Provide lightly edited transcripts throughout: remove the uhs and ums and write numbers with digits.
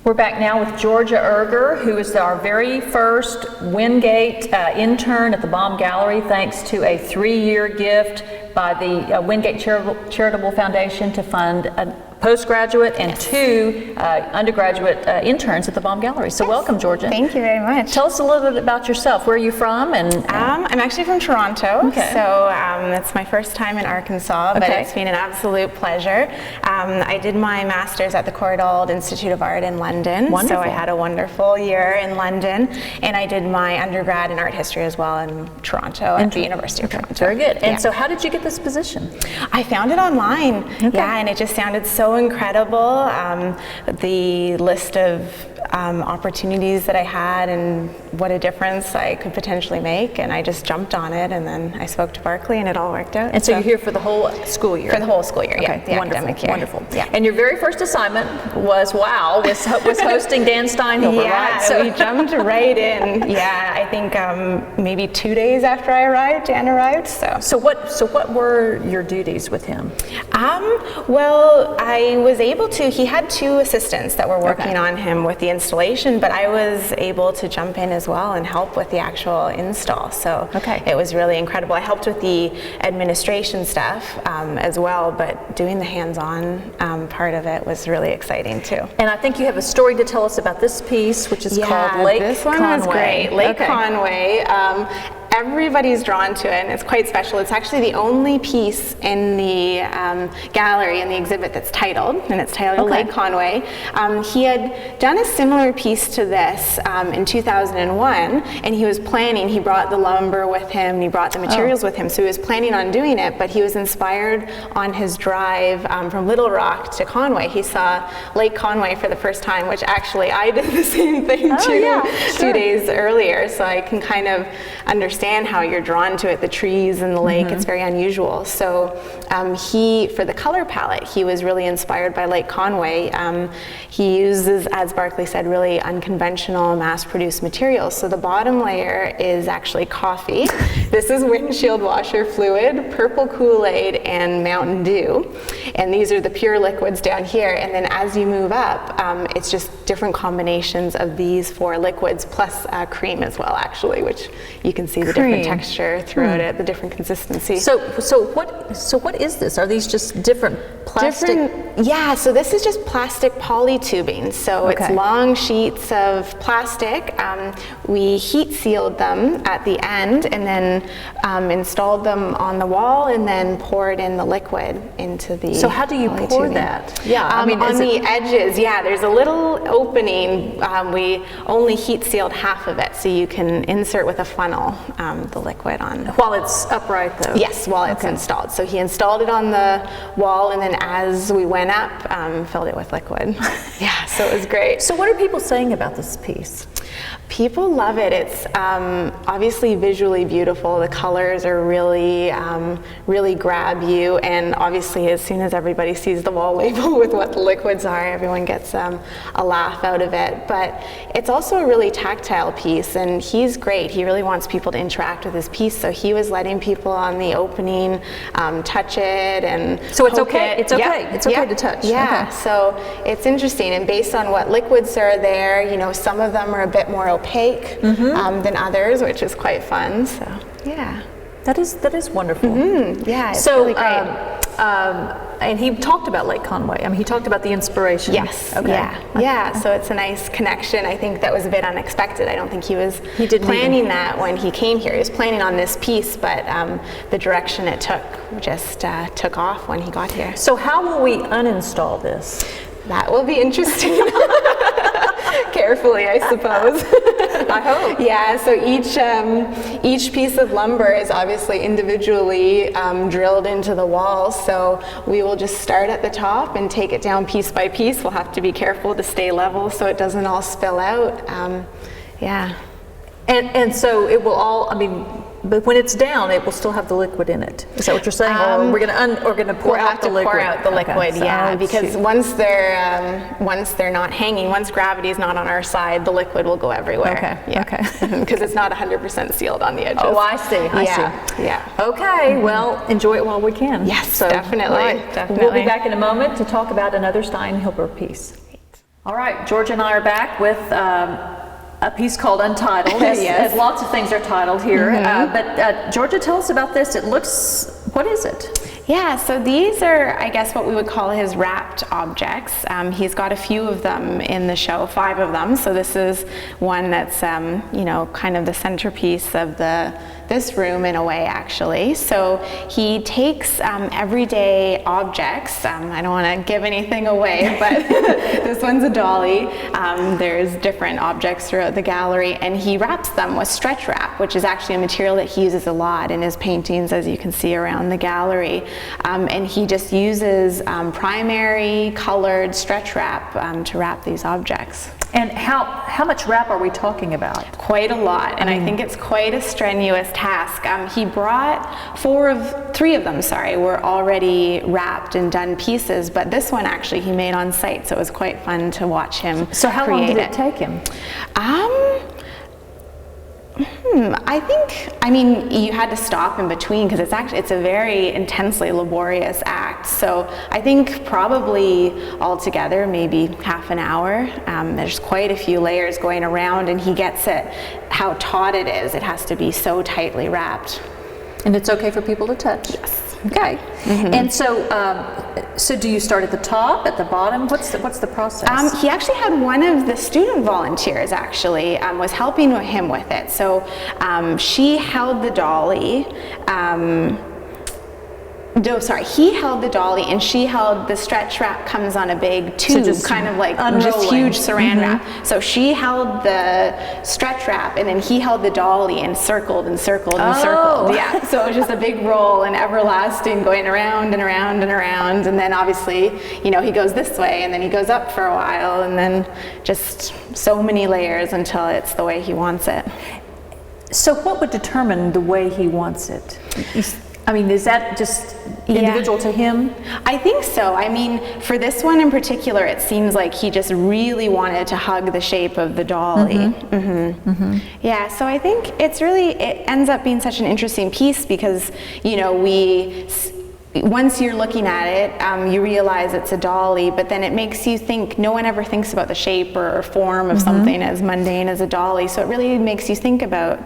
We're back now with Georgia Erger, who is our very first Wingate intern at the Baum Gallery, thanks to a 3-year gift by the Wingate Charitable Foundation to fund a postgraduate and 2 undergraduate interns at the Baum Gallery. So welcome, Georgia. Thank you very much. Tell us a little bit about yourself. Where are you from? I'm actually from Toronto, okay. So it's my first time in Arkansas, but it's been an absolute pleasure. I did my master's at the Courtauld Institute of Art in London, Wonderful. So I had a wonderful year in London, and I did my undergrad in art history as well in Toronto at the University of Toronto. Very good. And so how did you get this position? I found it online, and it just sounded so incredible. The list of opportunities that I had and what a difference I could potentially make, and I just jumped on it, and then I spoke to Berkeley and it all worked out. And so you're here for the whole school year? For the whole school year, okay. The academic year. Wonderful. Yeah. And your very first assignment was hosting Dan Steinhilber, right? So we jumped right in. Yeah, I think maybe 2 days after I arrived, Dan arrived. So what were your duties with him? Well, I was able to. He had 2 assistants that were working on him with the installation, but I was able to jump in as well and help with the actual install. So it was really incredible. I helped with the administration stuff as well, but doing the hands-on part of it was really exciting too. And I think you have a story to tell us about this piece, which is called Lake Conway. This one was great. Lake Conway. Everybody's drawn to it, and it's quite special. It's actually the only piece in the gallery, in the exhibit, that's titled, and it's titled Lake Conway. He had done a similar piece to this in 2001, and he was planning, he brought the lumber with him, and he brought the materials with him, so he was planning on doing it, but he was inspired on his drive from Little Rock to Conway. He saw Lake Conway for the first time, which actually I did the same thing 2 days earlier, so I can kind of understand how you're drawn to it, the trees and the lake. It's very unusual. So for the color palette, he was really inspired by Lake Conway. He uses, as Barclay said, really unconventional mass-produced materials. So the bottom layer is actually coffee. This is windshield washer fluid, purple Kool-Aid, and Mountain Dew. And these are the pure liquids down here. And then as you move up, it's just different combinations of these 4 liquids, plus cream as well, actually, which you can see the different texture throughout it, the different consistency. So what is this? Are these just different plastic? Yeah, so this is just plastic polytubing. So it's long sheets of plastic. We heat sealed them at the end, and then installed them on the wall, and then poured in the liquid into the. So how do you pour that? Yeah, I mean, on the edges, there's a little opening. We only heat sealed half of it, so you can insert with a funnel the liquid on. While it's upright, though? Yes, while it's installed. So he installed it on the wall, and then as we went up, filled it with liquid. So it was great. So what are people saying about this piece? People love it. It's obviously visually beautiful. The colors are really, really grab you, and obviously as soon as everybody sees the wall label with what the liquids are, everyone gets a laugh out of it. But it's also a really tactile piece, and he's great. He really wants people to interact with his piece, so he was letting people on the opening touch it and so it's okay. It's okay. It's okay to touch. So it's interesting, and based on what liquids are there, some of them are a bit more opaque than others, which is quite fun. So that is wonderful. It's really great. And he talked about Lake Conway. I mean, he talked about the inspiration. Yes. So it's a nice connection. I think that was a bit unexpected. I don't think he was planning that when he came here. He was planning on this piece, but the direction it took just took off when he got here. So how will we uninstall this? That will be interesting. Carefully, I suppose. I hope. Yeah, so each piece of lumber is obviously individually drilled into the wall, so we will just start at the top and take it down piece by piece. We'll have to be careful to stay level so it doesn't all spill out. And so it will all, but when it's down, it will still have the liquid in it. Is that what you're saying? Or we're going to pour out the liquid? Pour out the liquid, because once they're not hanging, once gravity is not on our side, the liquid will go everywhere. Because it's not 100% sealed on the edges. Oh, I see. I see. Yeah. Okay. Well, enjoy it while we can. Yes, definitely. We'll be back in a moment to talk about another Steinhilber piece. All right, Georgia and I are back with a piece called Untitled, as lots of things are titled here. But Georgia, tell us about this. It looks, what is it? Yeah, so these are, I guess, what we would call his wrapped objects. He's got a few of them in the show, 5 of them. So this is one that's, you know, kind of the centerpiece of this room in a way, actually. So he takes everyday objects. I don't want to give anything away, but this one's a dolly. There's different objects throughout the gallery, and he wraps them with stretch wrap, which is actually a material that he uses a lot in his paintings, as you can see around the gallery. And he just uses primary colored stretch wrap to wrap these objects. And how much wrap are we talking about? Quite a lot, and I think it's quite a strenuous task. He brought 3 of them, were already wrapped and done pieces, but this one actually he made on site, so it was quite fun to watch him create it. So how long did it take him? I mean, you had to stop in between because it's a very intensely laborious act. So I think probably altogether maybe half an hour. There's quite a few layers going around, and he gets it how taut it is. It has to be so tightly wrapped. And it's okay for people to touch? Yes. Okay. And so do you start at the top, at the bottom? What's the process? He actually had one of the student volunteers was helping him with it. So she held the dolly. He held the dolly and she held the stretch wrap. Comes on a big tube, so kind of like just huge saran wrap. So she held the stretch wrap and then he held the dolly and circled and circled and circled. Yeah, so it was just a big roll and everlasting, going around and around and around. And then obviously, you know, he goes this way and then he goes up for a while and then just so many layers until it's the way he wants it. So what would determine the way he wants it? I mean, is that just individual to him? I think so. I mean, for this one in particular, it seems like he just really wanted to hug the shape of the dolly. Yeah, so I think it ends up being such an interesting piece because, you know, once you're looking at it, you realize it's a dolly, but then it makes you think, no one ever thinks about the shape or form of something as mundane as a dolly, so it really makes you think about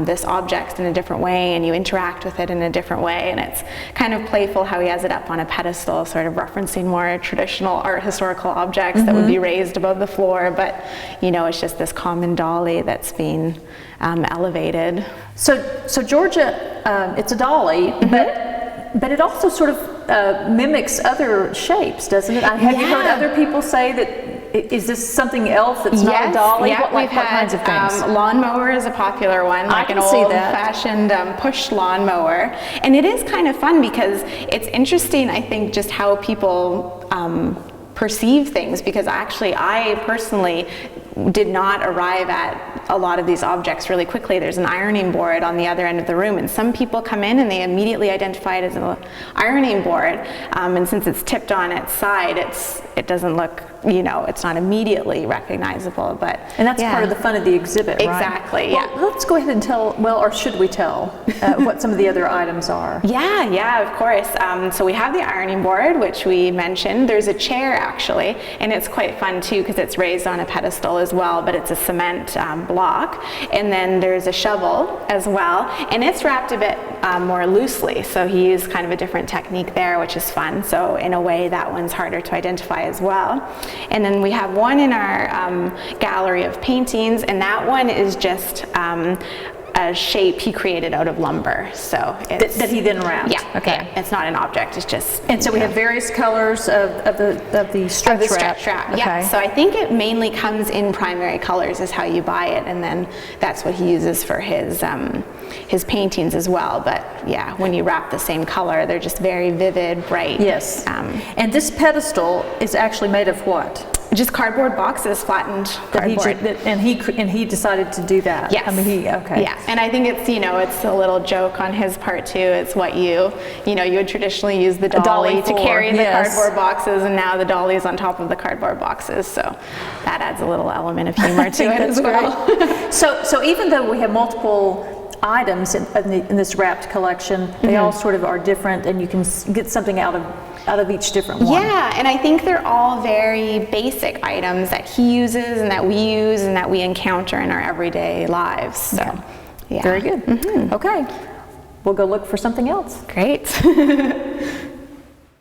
this object in a different way, and you interact with it in a different way, and it's kind of playful how he has it up on a pedestal, sort of referencing more traditional art historical objects that would be raised above the floor, but you know, it's just this common dolly that's being elevated. So Georgia, it's a dolly, but it also sort of mimics other shapes, doesn't it? Have you heard other people say that? Is this something else that's not a dolly? Yeah, what kinds of things? Lawnmower is a popular one, like an old-fashioned push lawnmower. And it is kind of fun because it's interesting, I think, just how people perceive things, because actually I personally did not arrive at a lot of these objects really quickly. There's an ironing board on the other end of the room, and some people come in and they immediately identify it as an ironing board, and since it's tipped on its side, it doesn't look, you know, it's not immediately recognizable, but and that's part of the fun of the exhibit, right? Exactly. Well, let's go ahead and tell, or should we tell what some of the other items are? Yeah, of course. So we have the ironing board, which we mentioned. There's a chair actually, and it's quite fun too because it's raised on a pedestal as well, but it's a cement block. And then there's a shovel as well, and it's wrapped a bit more loosely. So he used kind of a different technique there, which is fun. So in a way, that one's harder to identify as well. And then we have one in our gallery of paintings, and that one is just a shape he created out of lumber. So it's, that he then wrapped. Yeah. Okay. Yeah. It's not an object. It's just. And so we have various colors of the stretch wrap. Okay. Yeah. So I think it mainly comes in primary colors is how you buy it, and then that's what he uses for his paintings as well. But yeah, when you wrap the same color, they're just very vivid, bright. Yes. And this pedestal is actually made of what? Just cardboard boxes, flattened cardboard. And he decided to do that. Yes. I mean, okay. Yeah, and I think it's, you know, it's a little joke on his part too. It's what you would traditionally use the dolly to carry the cardboard boxes, and now the dolly is on top of the cardboard boxes. So that adds a little element of humor to it as well. So even though we have multiple items in this wrapped collection, they all sort of are different, and you can get something out of each different one. Yeah, and I think they're all very basic items that he uses and that we use and that we encounter in our everyday lives. So, yeah. Very good. Okay, we'll go look for something else. Great.